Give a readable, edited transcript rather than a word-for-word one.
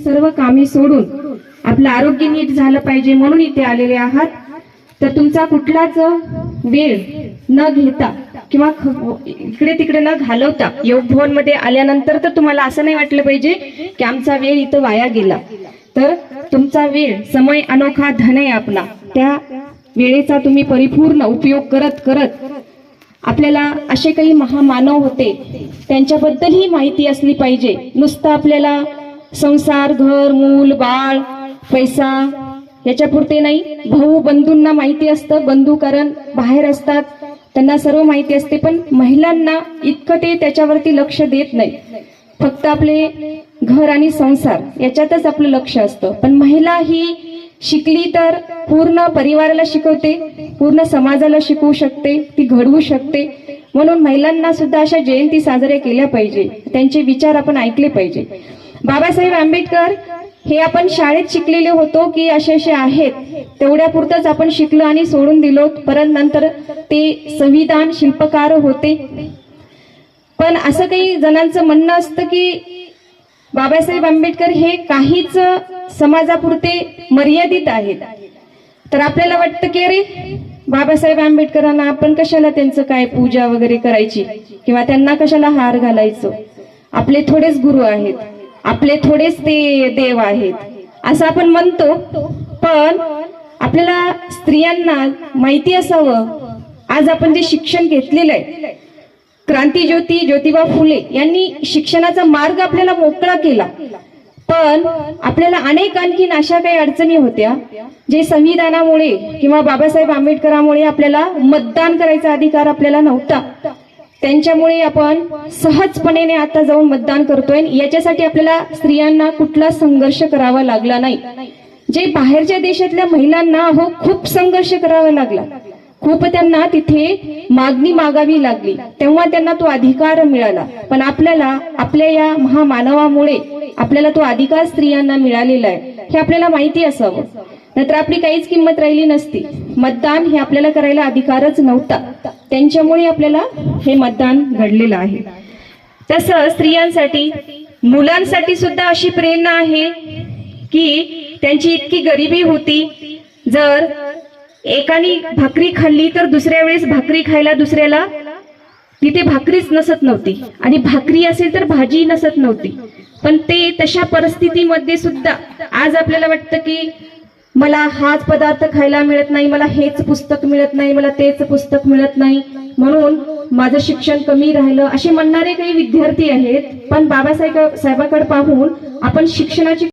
सर्व कामे सोडून आपलं आरोग्य नीट झालं पाहिजे म्हणून इथे आलेले आहात। तर तुमचा कुठलाच वेळ न घेता किंवा इकडे तिकडे न घालवता योग भवन मध्ये आल्यानंतर तर तुम्हाला असं नाही वाटलं पाहिजे की आमचा वेळ इथं वाया गेला। तर तुमचा वेळ समय अनोखा धन आहे आपला, त्या वेळेचा तुम्ही परिपूर्ण उपयोग करत करत आपल्याला असे काही महामानव होते त्यांच्याबद्दलही माहिती असली पाहिजे। नुसतं आपल्याला संसार, घर, मूल, बाळ, पैसा याच्यापुरते नाही, भाऊ बंधूंना माहिती असतं, बंधू कारण बाहेर असतात त्यांना सर्व माहिती असते, पण महिलांना इतकं ते त्याच्यावरती लक्ष देत नाही। फक्त आपले घर आणि संसार याच्यातच आपलं लक्ष असतं। पण महिला ही शिकली तर पूर्ण परिवाराला शिकवते, पूर्ण समाजाला शिकवू शकते, ती घडवू शकते। म्हणून महिलांना सुद्धा अशा जयंती साजऱ्या केल्या पाहिजे, त्यांचे विचार आपण ऐकले पाहिजे। बाबासाहेब आंबेडकर हे आपण शाळेत शिकलेले होतो की असे असे आहेत, तेवढ्या पुरतच आपण शिकलो आणि सोडून दिलो, परत नंतर ते संविधान शिल्पकार होते। पण असं काही जणांचं म्हणणं असतं की बाबासाहेब आंबेडकर हे काहीच समाजापुरते मर्यादित आहेत। तर आपल्याला वाटतं की अरे बाबासाहेब आंबेडकरांना आपण कशाला त्यांचं काय पूजा वगैरे करायची किंवा त्यांना कशाला हार घालायचं, आपले थोडेच गुरु आहेत, आपले थोडेच ते देव आहेत असं आपण म्हणतो। पण आपल्याला स्त्रियांना माहिती असावं, आज आपण जे शिक्षण घेतलेलं आहे, क्रांतीज्योती ज्योतिबा फुले यांनी शिक्षणाचा मार्ग आपल्याला मोकळा केला, पण आपल्याला अनेक आणखीन अशा काही अडचणी होत्या जे संविधानामुळे किंवा बाबासाहेब आंबेडकरांमुळे आपल्याला मतदान करायचा अधिकार आपल्याला नव्हता, त्यांच्यामुळे आपण सहजपणे आता जाऊन मतदान करतोय। याच्यासाठी आपल्याला स्त्रियांना कुठला संघर्ष करावा लागला नाही। जे बाहेरच्या देशातल्या महिलांना खूप संघर्ष करावा लागला, खूप त्यांना तिथे मागणी मागावी लागली, तेव्हा त्यांना तो अधिकार मिळाला। पण आपल्याला आपल्या या महामानवामुळे आपल्याला तो अधिकार स्त्रियांना मिळालेला आहे हे आपल्याला माहिती असावं, नाहीतर आपली काहीच किंमत राहिली नसती। मतदान हे आपल्याला करायला अधिकारच नव्हता, त्यांच्यामुळे आपल्याला हे मतदान घडलेलं आहे। तसं स्त्रियांसाठी, मुलांसाठी सुद्धा अशी प्रेरणा आहे की त्यांची इतकी गरिबी होती, जर एकाने भाकरी खाल्ली तर दुसऱ्या वेळेस भाकरी खायला दुसऱ्याला तिथे भाकरीच नसत नव्हती, आणि भाकरी असेल तर भाजी नसत नव्हती। पण ते तशा परिस्थितीमध्ये सुद्धा आज आपल्याला वाटतं की मला हाच पदार्थ खायला मिळत नाही, मला हेच पुस्तक मिळत नाही, मला तेच पुस्तक मिळत नाही, म्हणून माझं शिक्षण कमी राहिलं असे म्हणणारे काही विद्यार्थी आहेत। पण बाबासाहेबांकडे पाहून आपण शिक्षणाची